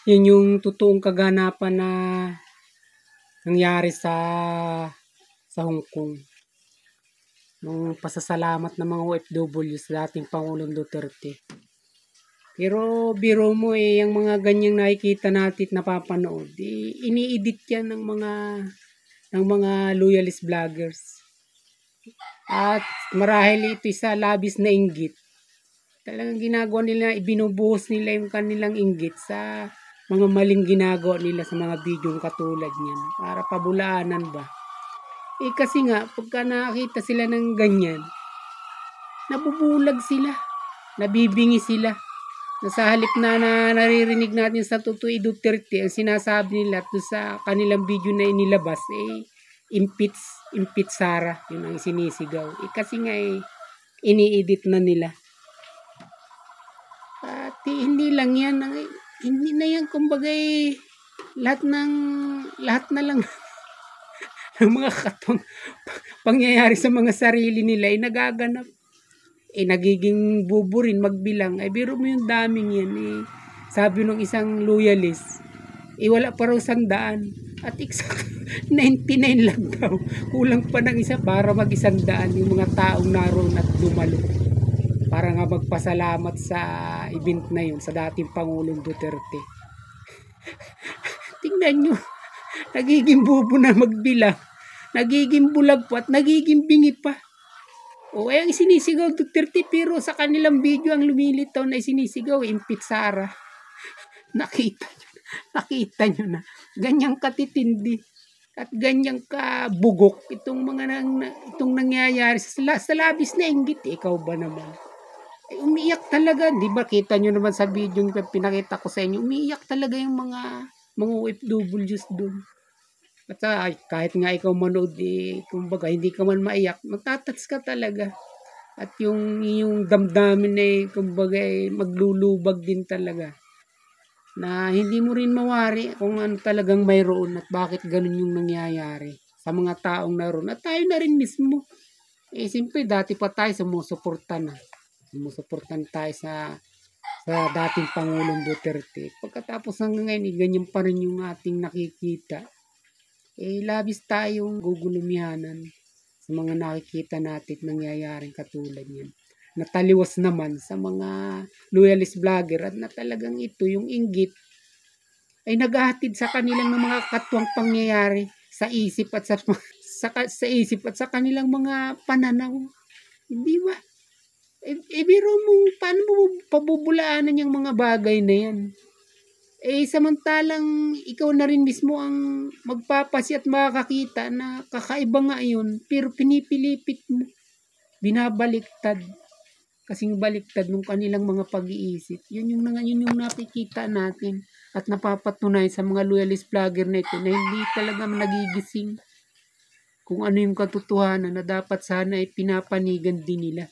Yun yung totoong kaganapan na nangyari sa Hong Kong. Nung pasasalamat ng mga OFW sa dating Pangulong Duterte. Pero biro mo yung mga ganyang nakikita natin napapanood, ini-edit yan ng mga loyalist vloggers. At marahil ito sa labis na inggit. Talagang ginagawa nila, ibinubuhos nila yung kanilang inggit sa mga maling ginagawa nila sa mga bidyong katulad niyan. Para pabulaanan ba? Kasi nga, pagka nakakita sila ng ganyan, nabubulag sila, nabibingi sila. Sa halip na naririnig natin sa Tutoy Duterte, ang sinasabi nila to sa kanilang video na inilabas, impeach Sara, yun ang sinisigaw. Kasi nga, ini-edit na nila. At hindi lang yan, hindi na yan, kumbaga lahat na lang ng mga katong pangyayari sa mga sarili nila ay nagaganap. Nagiging buburin magbilang. Biro mo yung daming yan. Sabi nung isang loyalist, wala pa raw 100. At exact 99 lang daw. Kulang pa ng isa para mag 100 yung mga taong naroon at dumalo. Para nga magpasalamat sa event na yun sa dating Pangulong Duterte. Tingnan nyo, nagiging bubo na magbilang. Nagiging bulag pa at nagiging bingi pa. Ang sinisigaw Duterte, pero sa kanilang video ang lumilitaw na sinisigaw, impeach Sara. Nakita nyo na. Ganyang katitindi at ganyang kabugok itong nangyayari sa labis na inggit. Ikaw ba naman? Umiiyak talaga. Di ba kita nyo naman sa video yung pinakita ko sa inyo, umiiyak talaga yung mga OFWs doon. At kahit nga ikaw manood, kumbaga hindi ka man maiyak, magtatats ka talaga. At yung damdamin kumbaga maglulubag din talaga. Na hindi mo rin mawari kung ano talagang mayroon at bakit ganun yung nangyayari sa mga taong naroon. At tayo na rin mismo. Siyempre dati pa tayo sumusuportan tayo sa dating Pangulong Duterte. Pagkatapos hanggang ngayon, ganyan pa rin yung ating nakikita. Labis tayong gugulumihanan sa mga nakikita natin nangyayaring katulad yan. Nataliwas naman sa mga loyalist vlogger at na talagang ito yung inggit ay naghahatid sa kanilang mga katwang pangyayari sa isip at sa isip at sa kanilang mga pananaw. Hindi ba? Biro mo, paano mo pabubulaanan yung mga bagay na yan? Samantalang ikaw na rin mismo ang magpapasi at makakakita na kakaiba nga yun, pero pinipilipit mo, binabaliktad, kasing baliktad ng kanilang mga pag-iisip. Yun yung nakikita natin at napapatunay sa mga loyalist vlogger na ito na hindi talaga nagigising kung ano yung katotohanan na dapat sana ay pinapanigan din nila.